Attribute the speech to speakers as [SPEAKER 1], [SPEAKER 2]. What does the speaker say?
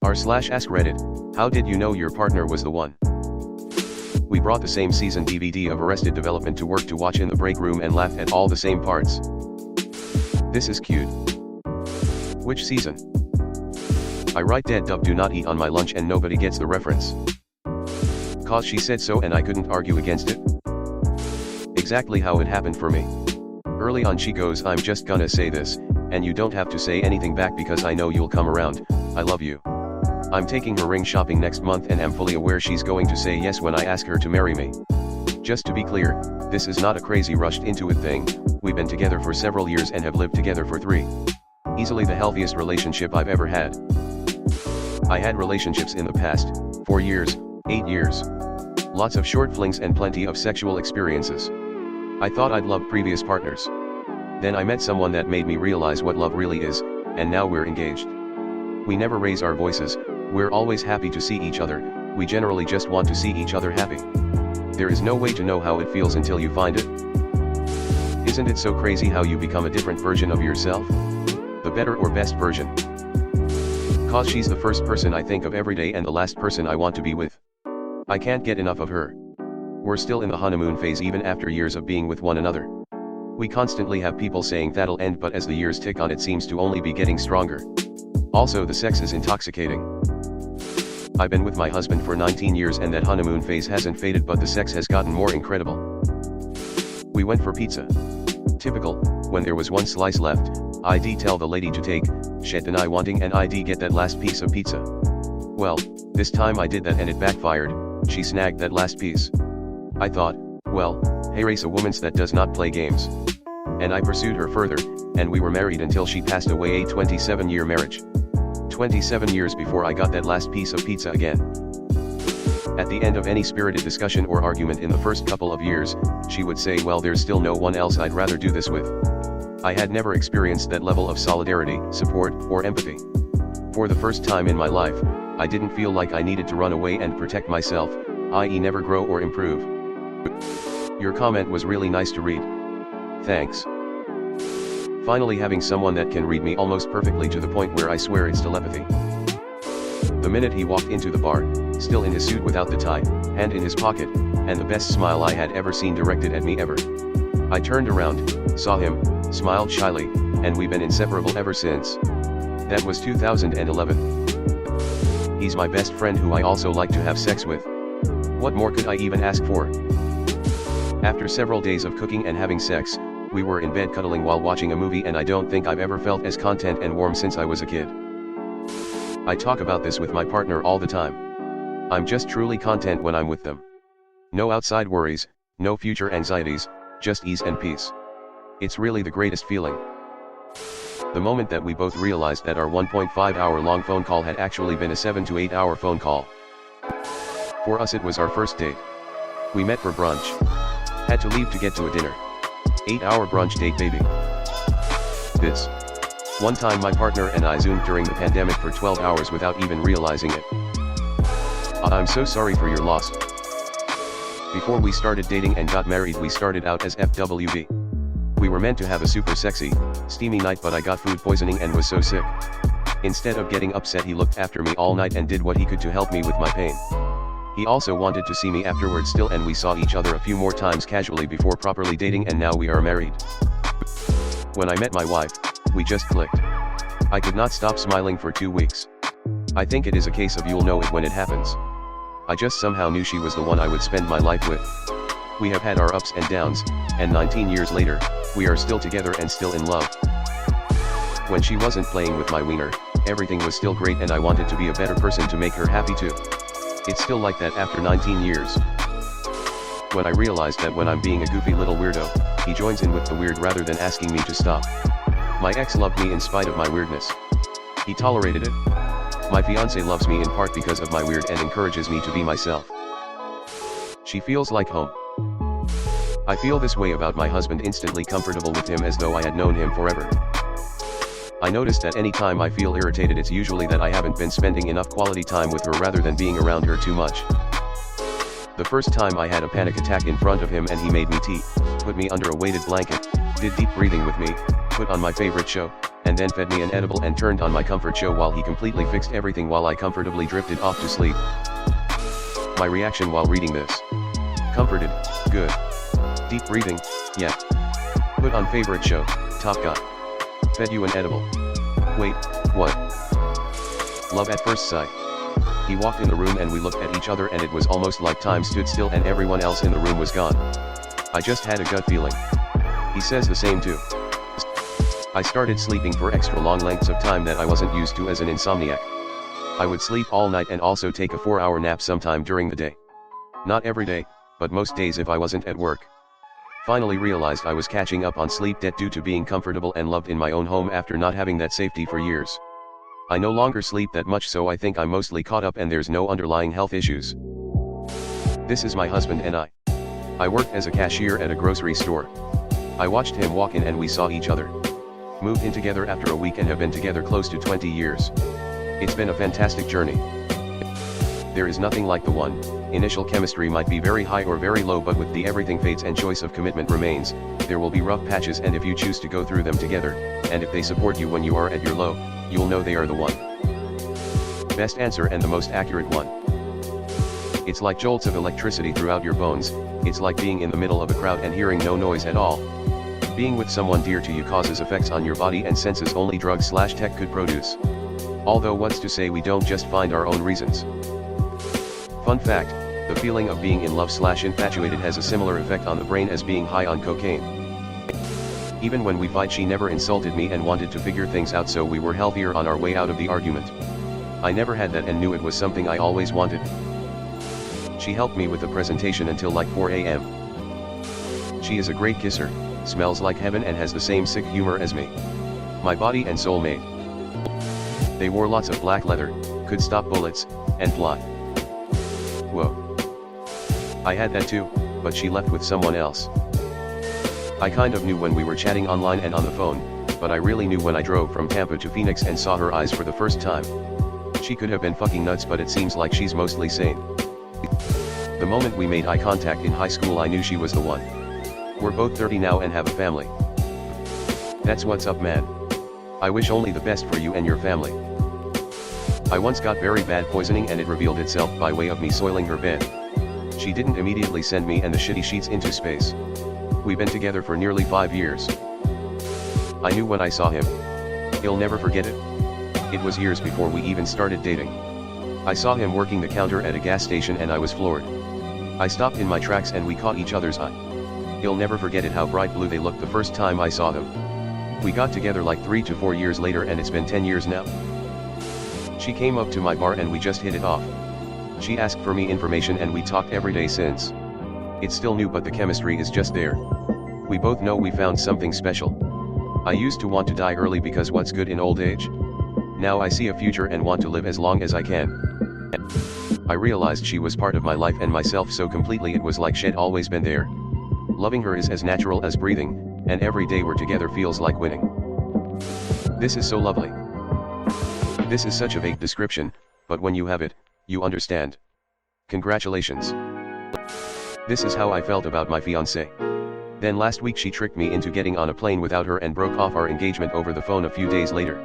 [SPEAKER 1] r/AskReddit, how did you know your partner was the one? We brought the same season DVD of Arrested Development to work to watch in the break room and laughed at all the same parts. This is cute. Which season? I write dead dub do not eat on my lunch and nobody gets the reference. Cause she said so and I couldn't argue against it. Exactly how it happened for me. Early on she goes, I'm just gonna say this, and you don't have to say anything back because I know you'll come around, I love you. I'm taking her ring shopping next month and am fully aware she's going to say yes when I ask her to marry me. Just to be clear, this is not a crazy rushed into it thing, we've been together for several years and have lived together for 3. Easily the healthiest relationship I've ever had. I had relationships in the past, 4 years, 8 years. Lots of short flings and plenty of sexual experiences. I thought I'd loved previous partners. Then I met someone that made me realize what love really is, and now we're engaged. We never raise our voices, we're always happy to see each other, we generally just want to see each other happy. There is no way to know how it feels until you find it. Isn't it so crazy how you become a different version of yourself? The better or best version. Cause she's the first person I think of every day and the last person I want to be with. I can't get enough of her. We're still in the honeymoon phase even after years of being with one another. We constantly have people saying that'll end, but as the years tick on it seems to only be getting stronger. Also the sex is intoxicating. I've been with my husband for 19 years and that honeymoon phase hasn't faded, but the sex has gotten more incredible. We went for pizza. Typical, when there was one slice left, I'd tell the lady to take, shit deny wanting and I'd get that last piece of pizza. Well, this time I did that and it backfired, she snagged that last piece. I thought, well, hey race a woman's that does not play games. And I pursued her further, and we were married until she passed away, a 27-year marriage. 27 years before I got that last piece of pizza again. At the end of any spirited discussion or argument in the first couple of years, she would say, well, there's still no one else I'd rather do this with. I had never experienced that level of solidarity, support, or empathy. For the first time in my life, I didn't feel like I needed to run away and protect myself, i.e. never grow or improve. Your comment was really nice to read. Thanks. Finally having someone that can read me almost perfectly to the point where I swear it's telepathy. The minute he walked into the bar, still in his suit without the tie, hand in his pocket, and the best smile I had ever seen directed at me ever. I turned around, saw him, smiled shyly, and we've been inseparable ever since. That was 2011. He's my best friend who I also like to have sex with. What more could I even ask for? After several days of cooking and having sex, we were in bed cuddling while watching a movie, and I don't think I've ever felt as content and warm since I was a kid. I talk about this with my partner all the time. I'm just truly content when I'm with them. No outside worries, no future anxieties, just ease and peace. It's really the greatest feeling. The moment that we both realized that our 1.5-hour long phone call had actually been a 7 to 8 hour phone call. For us it was our first date. We met for brunch. Had to leave to get to a dinner. 8-hour brunch date, baby. This. One time my partner and I zoomed during the pandemic for 12 hours without even realizing it. I'm so sorry for your loss. Before we started dating and got married we started out as FWB. We were meant to have a super sexy, steamy night, but I got food poisoning and was so sick. Instead of getting upset he looked after me all night and did what he could to help me with my pain. He also wanted to see me afterwards still, and we saw each other a few more times casually before properly dating, and now we are married. When I met my wife, we just clicked. I could not stop smiling for 2 weeks. I think it is a case of you'll know it when it happens. I just somehow knew she was the one I would spend my life with. We have had our ups and downs, and 19 years later, we are still together and still in love. When she wasn't playing with my wiener, everything was still great, and I wanted to be a better person to make her happy too. It's still like that after 19 years. When I realized that when I'm being a goofy little weirdo, he joins in with the weird rather than asking me to stop. My ex loved me in spite of my weirdness. He tolerated it. My fiance loves me in part because of my weird and encourages me to be myself. She feels like home. I feel this way about my husband, instantly comfortable with him as though I had known him forever. I noticed that any time I feel irritated it's usually that I haven't been spending enough quality time with her rather than being around her too much. The first time I had a panic attack in front of him and he made me tea, put me under a weighted blanket, did deep breathing with me, put on my favorite show, and then fed me an edible and turned on my comfort show while he completely fixed everything while I comfortably drifted off to sleep. My reaction while reading this: comforted, good. Deep breathing, yeah. Put on favorite show, top guy. Fed you an edible. Wait, what? Love at first sight. He walked in the room and we looked at each other and it was almost like time stood still and everyone else in the room was gone. I just had a gut feeling. He says the same too. I started sleeping for extra long lengths of time that I wasn't used to as an insomniac. I would sleep all night and also take a 4-hour nap sometime during the day. Not every day, but most days if I wasn't at work. Finally realized I was catching up on sleep debt due to being comfortable and loved in my own home after not having that safety for years. I no longer sleep that much, so I think I'm mostly caught up and there's no underlying health issues. This is my husband and I. I worked as a cashier at a grocery store. I watched him walk in and we saw each other. Moved in together after a week and have been together close to 20 years. It's been a fantastic journey. There is nothing like the one. Initial chemistry might be very high or very low, but with the everything fades and choice of commitment remains, there will be rough patches, and if you choose to go through them together, and if they support you when you are at your low, you'll know they are the one. Best answer and the most accurate one. It's like jolts of electricity throughout your bones. It's like being in the middle of a crowd and hearing no noise at all. Being with someone dear to you causes effects on your body and senses only drugs/tech could produce. Although what's to say we don't just find our own reasons. Fun fact, the feeling of being in love/infatuated has a similar effect on the brain as being high on cocaine. Even when we fight, she never insulted me and wanted to figure things out, so we were healthier on our way out of the argument. I never had that and knew it was something I always wanted. She helped me with the presentation until like 4 a.m. She is a great kisser, smells like heaven and has the same sick humor as me. My body and soul mate. They wore lots of black leather, could stop bullets, and fly. Whoa. I had that too, but she left with someone else. I kind of knew when we were chatting online and on the phone, but I really knew when I drove from Tampa to Phoenix and saw her eyes for the first time. She could have been fucking nuts, but it seems like she's mostly sane. The moment we made eye contact in high school, I knew she was the one. We're both 30 now and have a family. That's what's up, man. I wish only the best for you and your family. I once got very bad poisoning and it revealed itself by way of me soiling her bed. She didn't immediately send me and the shitty sheets into space. We've been together for nearly 5 years. I knew when I saw him. He'll never forget it. It was years before we even started dating. I saw him working the counter at a gas station and I was floored. I stopped in my tracks and we caught each other's eye. He'll never forget it how bright blue they looked the first time I saw them. We got together like 3 to 4 years later and it's been 10 years now. She came up to my bar and we just hit it off. She asked for me information and we talked every day since. It's still new but the chemistry is just there. We both know we found something special. I used to want to die early because what's good in old age? Now I see a future and want to live as long as I can. I realized she was part of my life and myself so completely, it was like she'd always been there. Loving her is as natural as breathing, and every day we're together feels like winning. This is so lovely. This is such a vague description, but when you have it, you understand. Congratulations. This is how I felt about my fiancée. Then last week she tricked me into getting on a plane without her and broke off our engagement over the phone a few days later.